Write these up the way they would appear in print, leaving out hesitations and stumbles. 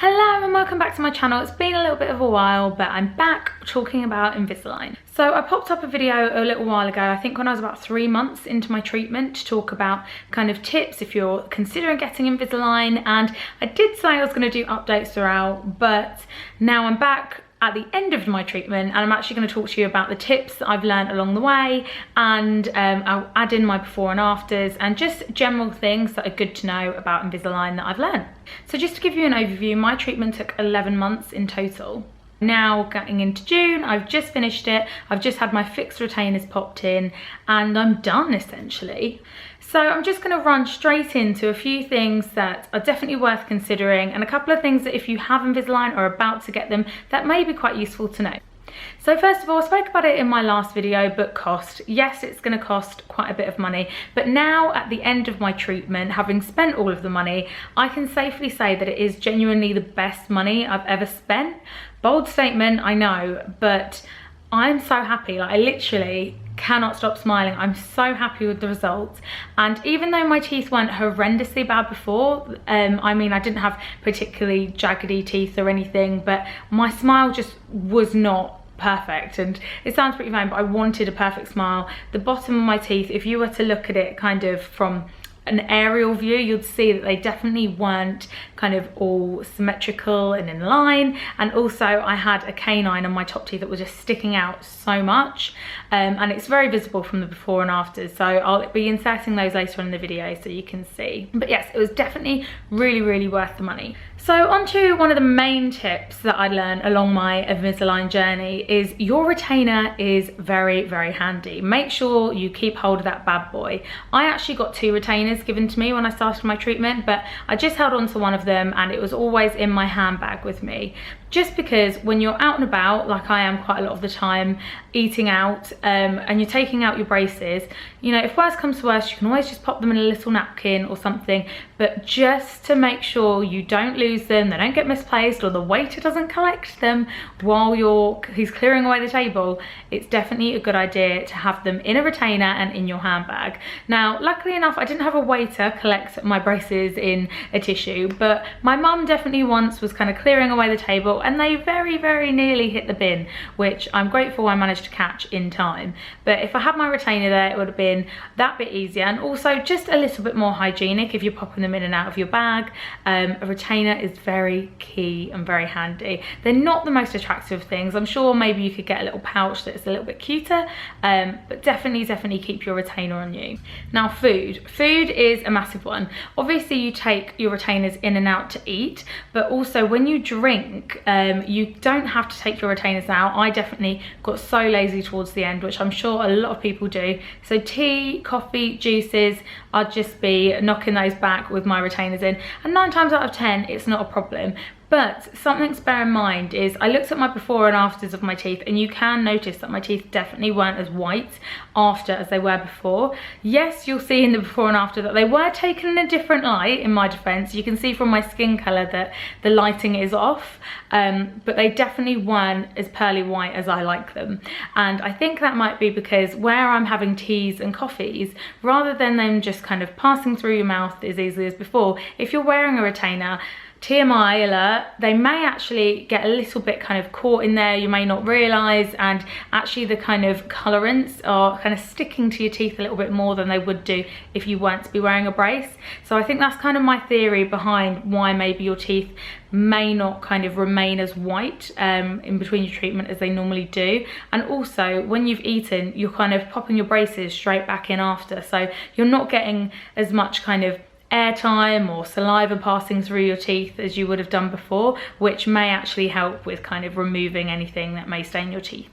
Hello and welcome back to my channel. It's been a little bit of a while, but I'm back talking about Invisalign. So I popped up a video a little while ago, I think when I was about 3 months into my treatment, to talk about kind of tips if you're considering getting Invisalign, and I did say I was going to do updates throughout, but now I'm back at the end of my treatment and I'm actually going to talk to you about the tips that I've learned along the way, and I'll add in my before and afters and just general things that are good to know about Invisalign that I've learned. So just to give you an overview, my treatment took 11 months in total. Now getting into June, I've just finished it. I've just had my fixed retainers popped in and I'm done essentially. So I'm just going to run straight into a few things that are definitely worth considering, and a couple of things that if you have Invisalign or are about to get them, that may be quite useful to know. So first of all, I spoke about it in my last video, but cost. Yes, it's going to cost quite a bit of money, but now at the end of my treatment, having spent all of the money, I can safely say that it is genuinely the best money I've ever spent. Bold statement, I know, but I'm so happy. Like, I literally cannot stop smiling. I'm so happy with the results. And even though my teeth weren't horrendously bad before, I mean, I didn't have particularly jaggedy teeth or anything, but my smile just was not perfect. And it sounds pretty vain, but I wanted a perfect smile. The bottom of my teeth, if you were to look at it kind of from an aerial view, you'd see that they definitely weren't kind of all symmetrical and in line. And also I had a canine on my top teeth that was just sticking out so much, and it's very visible from the before and afters, so I'll be inserting those later on in the video so you can see. But yes, it was definitely really worth the money. So on to one of the main tips that I learned along my Invisalign journey is your retainer is very handy. Make sure you keep hold of that bad boy. I actually got 2 retainers given to me when I started my treatment, but I just held on to one of them and it was always in my handbag with me. Just because when you're out and about, like I am quite a lot of the time, eating out, and you're taking out your braces, you know, if worse comes to worse, you can always just pop them in a little napkin or something, but just to make sure you don't lose them, they don't get misplaced, or the waiter doesn't collect them while he's clearing away the table, it's definitely a good idea to have them in a retainer and in your handbag. Now, luckily enough, I didn't have a waiter collect my braces in a tissue, but my mum definitely once was kind of clearing away the table and they very nearly hit the bin, which I'm grateful I managed to catch in time. But if I had my retainer there, it would have been that bit easier, and also just a little bit more hygienic if you're popping them in and out of your bag. A retainer is very key and very handy. They're not the most attractive things. I'm sure maybe you could get a little pouch that's a little bit cuter, but definitely keep your retainer on you. Now food is a massive one. Obviously you take your retainers in and out to eat, but also when you drink, you don't have to take your retainers out. I definitely got so lazy towards the end, which I'm sure a lot of people do. So tea, coffee, juices, I'd just be knocking those back with my retainers in, and 9 times out of 10 it's not a problem. But something to bear in mind is I looked at my before and afters of my teeth, and you can notice that my teeth definitely weren't as white after as they were before. Yes, you'll see in the before and after that they were taken in a different light. In my defense, you can see from my skin color that the lighting is off, but they definitely weren't as pearly white as I like them. And I think that might be because where I'm having teas and coffees, rather than them just kind of passing through your mouth as easily as before, if you're wearing a retainer, TMI alert, they may actually get a little bit kind of caught in there, you may not realise, and actually the kind of colorants are kind of sticking to your teeth a little bit more than they would do if you weren't to be wearing a brace. So I think that's kind of my theory behind why maybe your teeth may not kind of remain as white in between your treatment as they normally do. And also when you've eaten, you're kind of popping your braces straight back in after, so you're not getting as much kind of airtime or saliva passing through your teeth as you would have done before, which may actually help with kind of removing anything that may stain your teeth.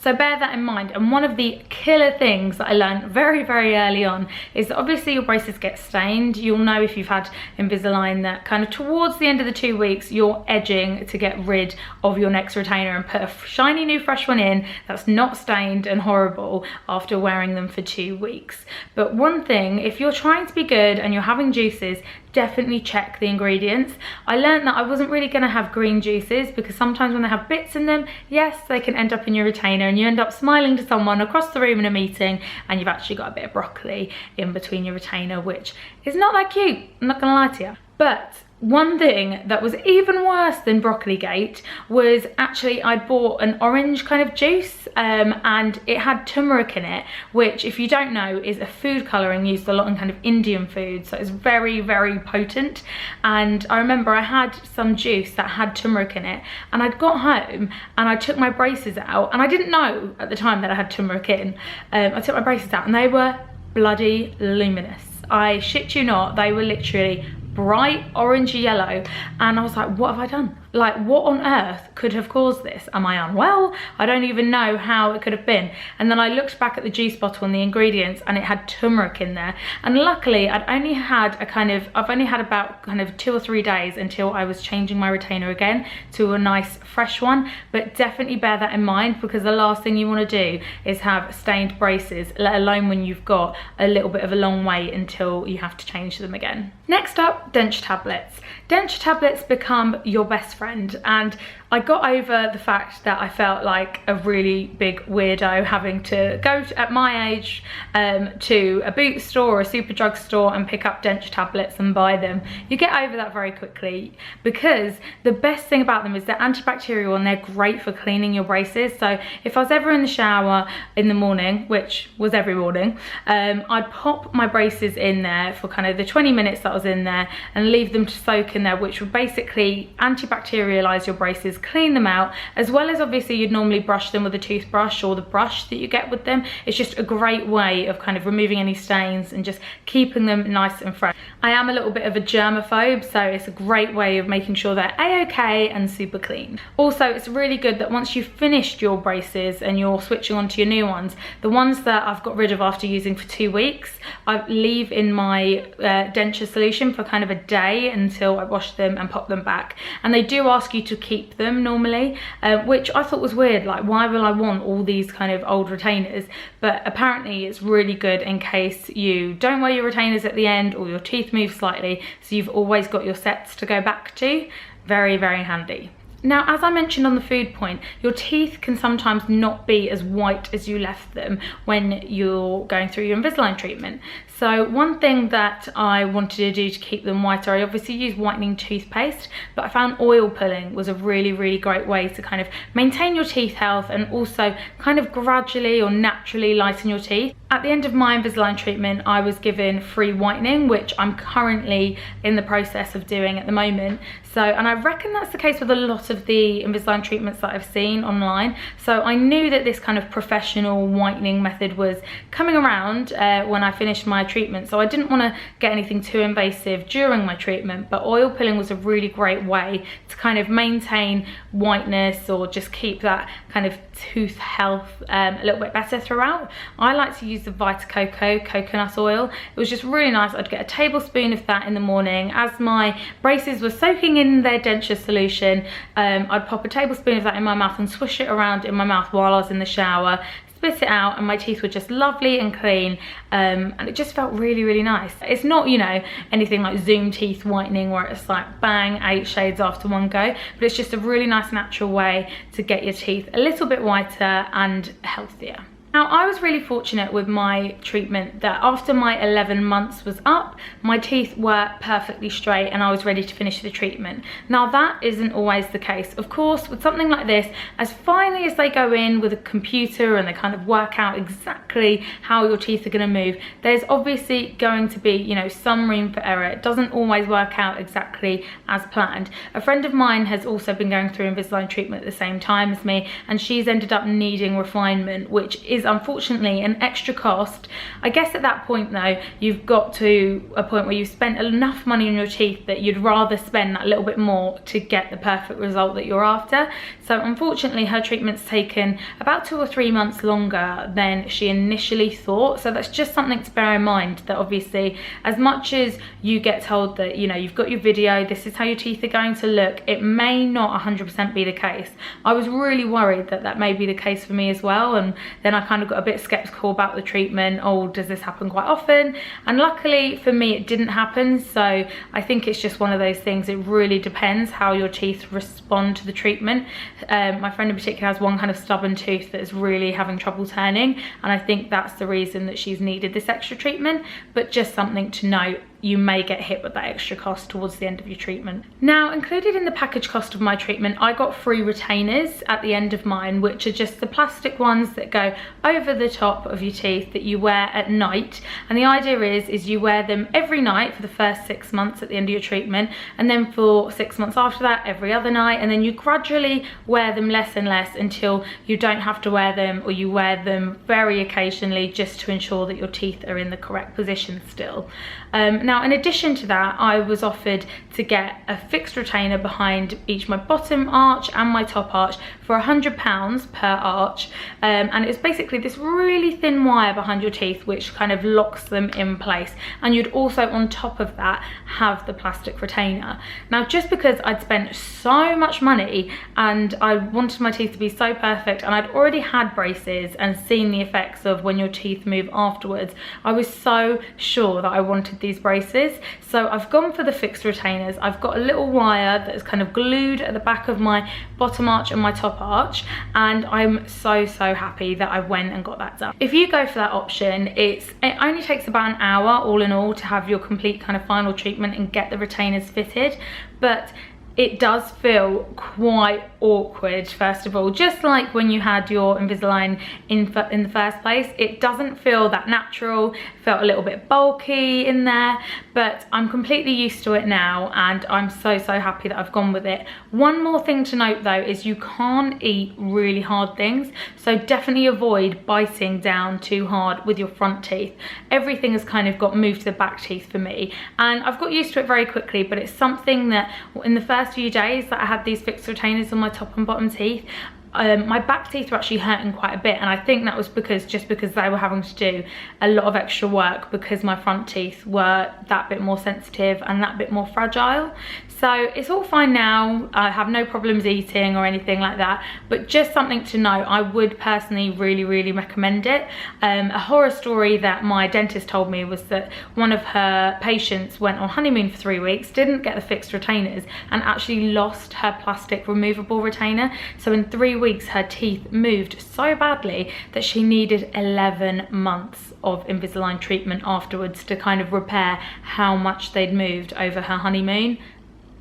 So bear that in mind. And one of the killer things that I learned very early on is that obviously your braces get stained. You'll know if you've had Invisalign that kind of towards the end of the 2 weeks, you're edging to get rid of your next retainer and put a shiny new fresh one in that's not stained and horrible after wearing them for 2 weeks. But one thing, if you're trying to be good and you're having juices, definitely check the ingredients. I learned that I wasn't really going to have green juices because sometimes when they have bits in them, yes, they can end up in your retainer and you end up smiling to someone across the room in a meeting and you've actually got a bit of broccoli in between your retainer, which is not that cute, I'm not gonna lie to you. But One thing that was even worse than broccoli gate was actually I'd bought an orange kind of juice and it had turmeric in it, which, if you don't know, is a food colouring used a lot in kind of Indian food, so it's very, very potent. And I remember I had some juice that had turmeric in it, and I'd got home and I took my braces out, and I didn't know at the time that I had turmeric in. I took my braces out and they were bloody luminous. I shit you not, they were literally bright orangey yellow, and I was like, what have I done? Like, what on earth could have caused this? Am I unwell? I don't even know how it could have been. And then I looked back at the juice bottle and the ingredients, and it had turmeric in there. And luckily I've only had about kind of 2 or 3 days until I was changing my retainer again to a nice fresh one. But definitely bear that in mind, because the last thing you want to do is have stained braces, let alone when you've got a little bit of a long wait until you have to change them again. Next up, denture tablets. Denture tablets become your best friend, and I got over the fact that I felt like a really big weirdo having to go at my age to a Boots store or a Superdrug store and pick up denture tablets and buy them. You get over that very quickly, because the best thing about them is they're antibacterial and they're great for cleaning your braces. So if I was ever in the shower in the morning, which was every morning, I'd pop my braces in there for kind of the 20 minutes that I was in there and leave them to soak in there, which would basically antibacterialize your braces, clean them out, as well as obviously you'd normally brush them with a toothbrush or the brush that you get with them. It's just a great way of kind of removing any stains and just keeping them nice and fresh. I am a little bit of a germaphobe, so it's a great way of making sure they're a-okay and super clean. Also, it's really good that once you've finished your braces and you're switching on to your new ones, the ones that I've got rid of after using for 2 weeks, I leave in my denture solution for kind of a day until I wash them and pop them back. And they do ask you to keep them normally, which I thought was weird. Like, why will I want all these kind of old retainers? But apparently it's really good in case you don't wear your retainers at the end or your teeth move slightly, so you've always got your sets to go back to. Very, very handy. Now, as I mentioned on the food point, your teeth can sometimes not be as white as you left them when you're going through your Invisalign treatment. So one thing that I wanted to do to keep them whiter, I obviously use whitening toothpaste, but I found oil pulling was a really, really great way to kind of maintain your teeth health and also kind of gradually or naturally lighten your teeth. At the end of my Invisalign treatment, I was given free whitening, which I'm currently in the process of doing at the moment. So, and I reckon that's the case with a lot of the Invisalign treatments that I've seen online. So I knew that this kind of professional whitening method was coming around when I finished my treatment. So I didn't want to get anything too invasive during my treatment, but oil pulling was a really great way to kind of maintain whiteness or just keep that kind of tooth health a little bit better throughout. I like to use the Vita Coco coconut oil. It was just really nice. I'd get a tablespoon of that in the morning as my braces were soaking in their denture solution. I'd pop a tablespoon of that in my mouth and swish it around in my mouth while I was in the shower, spit it out, and my teeth were just lovely and clean, and it just felt really, really nice. It's not, you know, anything like Zoom teeth whitening where it's like bang, 8 shades after one go, but it's just a really nice natural way to get your teeth a little bit whiter and healthier. Now, I was really fortunate with my treatment that after my 11 months was up, my teeth were perfectly straight and I was ready to finish the treatment. Now, that isn't always the case. Of course, with something like this, as finely as they go in with a computer and they kind of work out exactly how your teeth are going to move, there's obviously going to be, you know, some room for error. It doesn't always work out exactly as planned. A friend of mine has also been going through Invisalign treatment at the same time as me, and she's ended up needing refinement, which is unfortunately an extra cost. I guess at that point though, you've got to a point where you've spent enough money on your teeth that you'd rather spend that little bit more to get the perfect result that you're after. So unfortunately her treatment's taken about 2 or 3 months longer than she initially thought. So that's just something to bear in mind, that obviously as much as you get told that, you know, you've got your video, this is how your teeth are going to look, it may not 100% be the case. I was really worried that that may be the case for me as well, and then I kind of got a bit skeptical about the treatment. Oh, does this happen quite often? And luckily for me it didn't happen. So I think it's just one of those things, it really depends how your teeth respond to the treatment. My friend in particular has one kind of stubborn tooth that is really having trouble turning, and I think that's the reason that she's needed this extra treatment. But just something to note, you may get hit with that extra cost towards the end of your treatment. Now, included in the package cost of my treatment, I got free retainers at the end of mine, which are just the plastic ones that go over the top of your teeth that you wear at night. And the idea is you wear them every night for the first 6 months at the end of your treatment, and then for 6 months after that, every other night, and then you gradually wear them less and less until you don't have to wear them, or you wear them very occasionally just to ensure that your teeth are in the correct position still. Now, in addition to that, I was offered to get a fixed retainer behind each my bottom arch and my top arch for £100 per arch, and it's basically this really thin wire behind your teeth which kind of locks them in place, and you'd also on top of that have the plastic retainer. Now, just because I'd spent so much money and I wanted my teeth to be so perfect, and I'd already had braces and seen the effects of when your teeth move afterwards, I was so sure that I wanted these braces. So I've gone for the fixed retainers. I've got a little wire that is kind of glued at the back of my bottom arch and my top arch, and I'm so happy that I went and got that done. If you go for that option, it only takes about an hour all in all to have your complete kind of final treatment and get the retainers fitted, but it does feel quite awkward, first of all. Just like when you had your Invisalign in the first place, it doesn't feel that natural. It felt a little bit bulky in there, but I'm completely used to it now, and I'm so happy that I've gone with it. One more thing to note though is you can't eat really hard things, so definitely avoid biting down too hard with your front teeth. Everything has kind of got moved to the back teeth for me, and I've got used to it very quickly, but it's something that in the first few days that I had these fixed retainers on my top and bottom teeth, my back teeth were actually hurting quite a bit, and I think that was because they were having to do a lot of extra work because my front teeth were that bit more sensitive and that bit more fragile. So it's all fine now. I have no problems eating or anything like that, but just something to know, I would personally really recommend it. A horror story that my dentist told me was that one of her patients went on honeymoon for 3 weeks, didn't get the fixed retainers, and actually lost her plastic removable retainer. So in 3 weeks her teeth moved so badly that she needed 11 months of Invisalign treatment afterwards to kind of repair how much they'd moved over her honeymoon.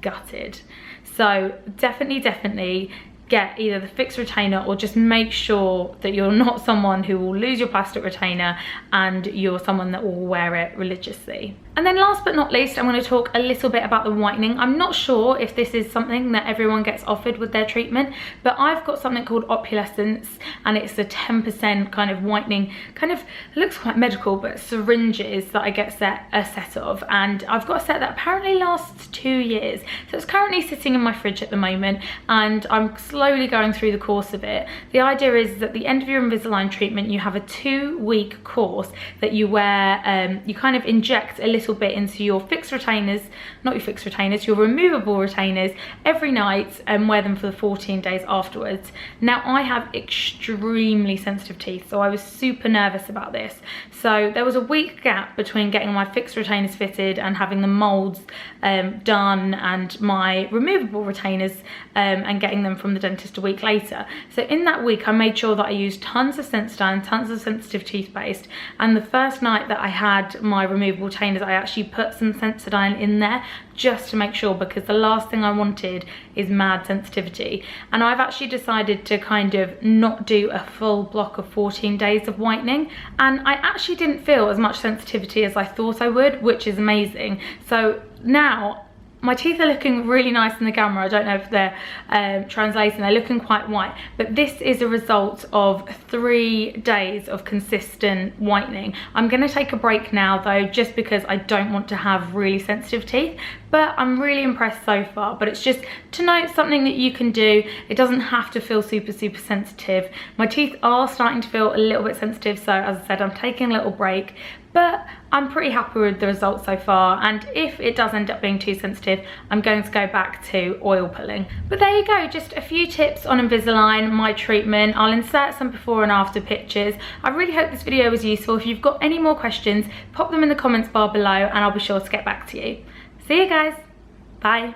Gutted. So definitely get either the fixed retainer, or just make sure that you're not someone who will lose your plastic retainer and you're someone that will wear it religiously. And then last but not least, I'm going to talk a little bit about the whitening. I'm not sure if this is something that everyone gets offered with their treatment, but I've got something called opulescence, and it's a 10% kind of whitening, kind of looks quite medical, but syringes that I get a set of, and I've got a set that apparently lasts 2 years. So it's currently sitting in my fridge at the moment, and I'm slowly going through the course of it. The idea is that at the end of your Invisalign treatment, you have a 2-week course that you wear, you kind of inject a little bit into your fixed retainers, not your fixed retainers, your removable retainers every night, and wear them for the 14 days afterwards. Now, I have extremely sensitive teeth, so I was super nervous about this. So there was a week gap between getting my fixed retainers fitted and having the molds done, and my removable retainers and getting them from the dentist a week later. So in that week, I made sure that I used tons of Sensodyne, tons of sensitive toothpaste, and the first night that I had my removable retainers, I actually put some Sensodyne in there just to make sure, because the last thing I wanted is mad sensitivity. And I've actually decided to kind of not do a full block of 14 days of whitening, and I actually didn't feel as much sensitivity as I thought I would, which is amazing. So now my teeth are looking really nice in the camera. I don't know if they're translating, they're looking quite white, but this is a result of 3 days of consistent whitening. I'm gonna take a break now though, just because I don't want to have really sensitive teeth, but I'm really impressed so far. But it's just to note, something that you can do. It doesn't have to feel super sensitive. My teeth are starting to feel a little bit sensitive, so as I said, I'm taking a little break, but I'm pretty happy with the results so far, and if it does end up being too sensitive, I'm going to go back to oil pulling. But there you go, just a few tips on Invisalign, my treatment. I'll insert some before and after pictures. I really hope this video was useful. If you've got any more questions, pop them in the comments bar below and I'll be sure to get back to you. See you guys, bye.